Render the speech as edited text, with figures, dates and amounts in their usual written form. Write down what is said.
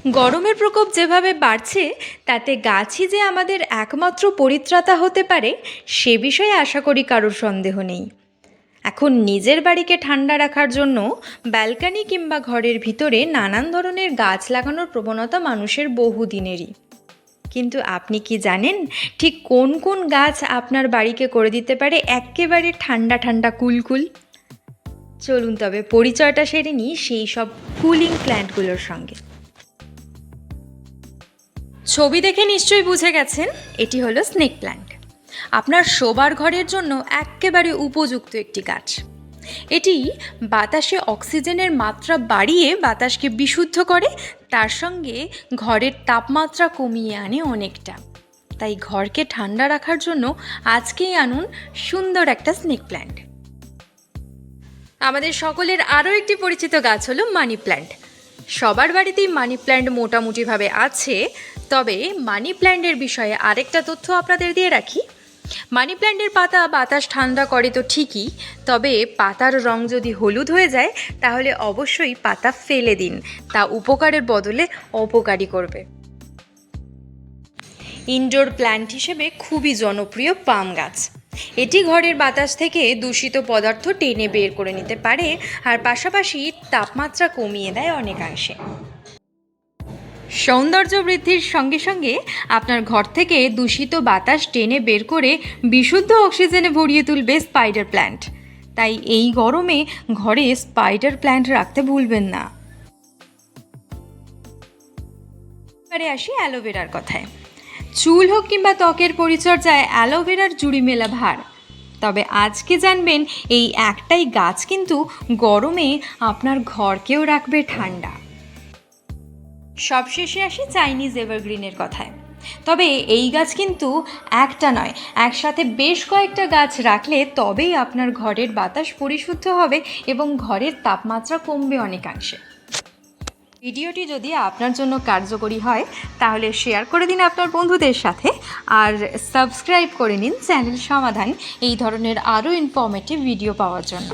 গরমের প্রকোপ যেভাবে বাড়ছে তাতে গাছই যে আমাদের একমাত্র পরিত্রাতা হতে পারে সে বিষয়ে আশা করি কারোর সন্দেহ নেই। এখন নিজের বাড়িকে ঠান্ডা রাখার জন্য ব্যালকনি কিংবা ঘরের ভিতরে নানান ধরনের গাছ লাগানোর প্রবণতা মানুষের বহুদিনেরই। কিন্তু আপনি কি জানেন ঠিক কোন কোন গাছ আপনার বাড়িকে করে দিতে পারে একেবারে ঠান্ডা ঠান্ডা কুলকুল? চলুন তবে পরিচয়টা সেরে নিই সেই সব কুলিং প্ল্যান্টগুলোর সঙ্গে। ছবি দেখে নিশ্চয়ই বুঝে গেছেন এটি হলো স্নেক প্ল্যান্ট। আপনার শোবার ঘরের জন্য একেবারে উপযুক্ত একটি গাছ। এটি বাতাসে অক্সিজেনের মাত্রা বাড়িয়ে বাতাসকে বিশুদ্ধ করে, তার সঙ্গে ঘরের তাপমাত্রা কমিয়ে আনে অনেকটা। তাই ঘরকে ঠান্ডা রাখার জন্য আজকেই আনুন সুন্দর একটা স্নেক প্ল্যান্ট। আমাদের সকলের আরও একটি পরিচিত গাছ হলো মানি প্ল্যান্ট। সবার বাড়িতেই মানি প্ল্যান্ট মোটামুটিভাবে আছে, তবে মানি প্ল্যান্টের বিষয়ে আরেকটা তথ্য আপনাদের দিয়ে রাখি। মানি প্ল্যান্টের পাতা বাতাস ঠান্ডা করে তো ঠিকই, তবে পাতার রং যদি হলুদ হয়ে যায় তাহলে অবশ্যই পাতা ফেলে দিন, তা উপকারের বদলে অপকারী করবে। ইনডোর প্ল্যান্ট হিসেবে খুবই জনপ্রিয় পাম গাছ। এটি ঘরের বাতাস থেকে দূষিত পদার্থ টেনে বের করে নিতে পারে, আর পাশাপাশি তাপমাত্রা কমিয়ে দেয় অনেকাংশে। সৌন্দর্য বৃদ্ধির সঙ্গে সঙ্গে আপনার ঘর থেকে দূষিত বাতাস টেনে বের করে বিশুদ্ধ অক্সিজেনে ভরিয়ে তুলবে স্পাইডার প্ল্যান্ট। তাই এই গরমে ঘরে স্পাইডার প্ল্যান্ট রাখতে ভুলবেন না। এবারে আসি অ্যালোভেরার কথায়। চুল হোক কিংবা ত্বকের পরিচর্যায় অ্যালোভেরার জুড়ি মেলা ভার। তবে আজকে জানবেন এই একটাই গাছ কিন্তু গরমে আপনার ঘরকেও রাখবে ঠান্ডা। সবশেষে আসি চাইনিজ এভারগ্রিনের কথায়। তবে এই গাছ কিন্তু একটা নয়, একসাথে বেশ কয়েকটা গাছ রাখলে তবেই আপনার ঘরের বাতাস পরিশুদ্ধ হবে এবং ঘরের তাপমাত্রা কমবে অনেকাংশে। ভিডিওটি যদি আপনার জন্য কার্যকরী হয় তাহলে শেয়ার করে দিন আপনার বন্ধুদের সাথে, আর সাবস্ক্রাইব করে নিন চ্যানেল সমাধান এই ধরনের আরও ইনফরমেটিভ ভিডিও পাওয়ার জন্য।